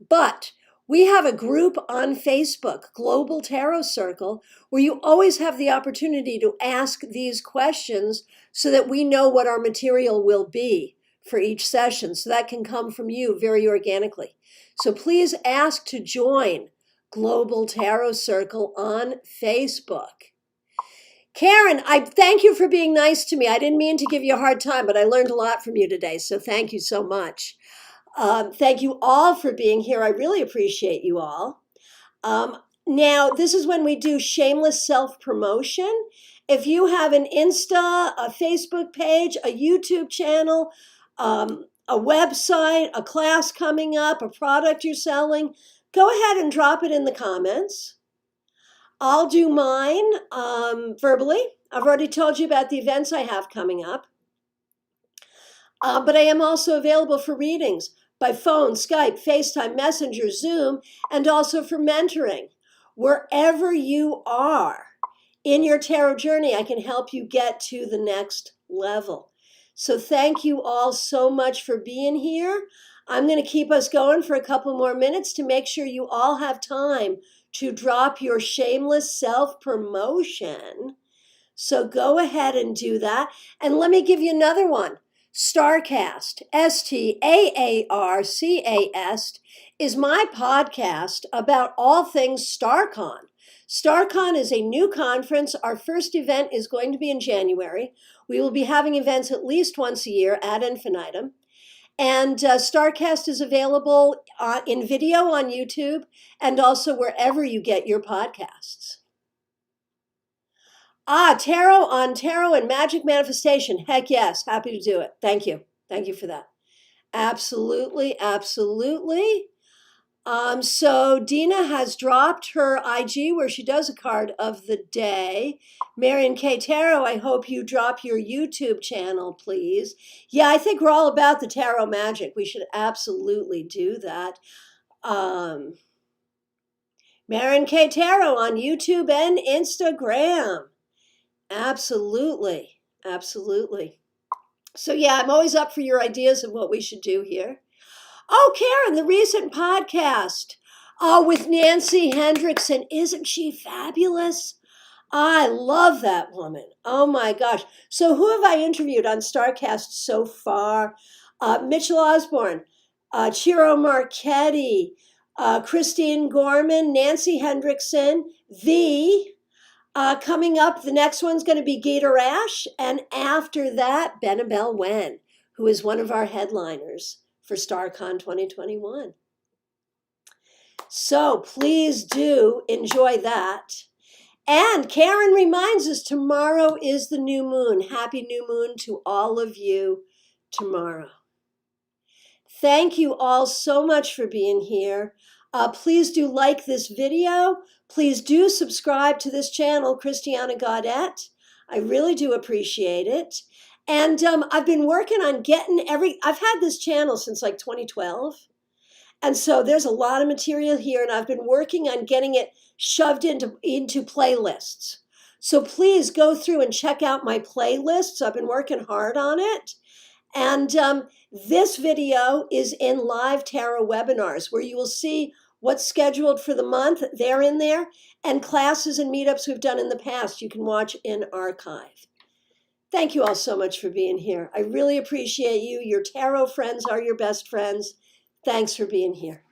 But we have a group on Facebook, Global Tarot Circle, where you always have the opportunity to ask these questions so that we know what our material will be for each session. So that can come from you very organically. So please ask to join Global Tarot Circle on Facebook. Karen, I thank you for being nice to me. I didn't mean to give you a hard time, but I learned a lot from you today. So thank you so much. Thank you all for being here. I really appreciate you all. Now, this is when we do shameless self-promotion. If you have an Insta, a Facebook page, a YouTube channel, a website, a class coming up, a product you're selling, go ahead and drop it in the comments. I'll do mine verbally. I've already told you about the events I have coming up. But I am also available for readings by phone, Skype, FaceTime, Messenger, Zoom, and also for mentoring. Wherever you are in your tarot journey, I can help you get to the next level. So thank you all so much for being here. I'm going to keep us going for a couple more minutes to make sure you all have time to drop your shameless self-promotion. So go ahead and do that. And let me give you another one. StarCast, STAARCAST, is my podcast about all things StarCon. StarCon is a new conference. Our first event is going to be in January. We will be having events at least once a year ad infinitum. And StarCast is available in video on YouTube and also wherever you get your podcasts. Tarot on tarot and magic manifestation. Heck yes, happy to do it. Thank you. Thank you for that. Absolutely, absolutely. So Dina has dropped her IG where she does a card of the day. Marion K. Tarot, I hope you drop your YouTube channel, please. Yeah, I think we're all about the tarot magic. We should absolutely do that. Marion K. Tarot on YouTube and Instagram. Absolutely. Absolutely. So yeah, I'm always up for your ideas of what we should do here. Oh, Karen, the recent podcast with Nancy Hendrickson. Isn't she fabulous? I love that woman. Oh my gosh. So who have I interviewed on StarCast so far? Mitchell Osborne, Ciro Marchetti, Christine Gorman, Nancy Hendrickson, coming up, the next one's going to be Gator Ash, and after that, Benabel Wen, who is one of our headliners for StarCon 2021. So please do enjoy that. And Karen reminds us tomorrow is the new moon. Happy new moon to all of you tomorrow. Thank you all so much for being here. Please do like this video. Please do subscribe to this channel, Christiana Gaudet. I really do appreciate it. And I've been working on getting I've had this channel since like 2012. And so there's a lot of material here, and I've been working on getting it shoved into playlists. So please go through and check out my playlists. I've been working hard on it. And this video is in live tarot webinars where you will see What's scheduled for the month, they're in there. And classes and meetups we've done in the past, you can watch in archive. Thank you all so much for being here. I really appreciate you. Your tarot friends are your best friends. Thanks for being here.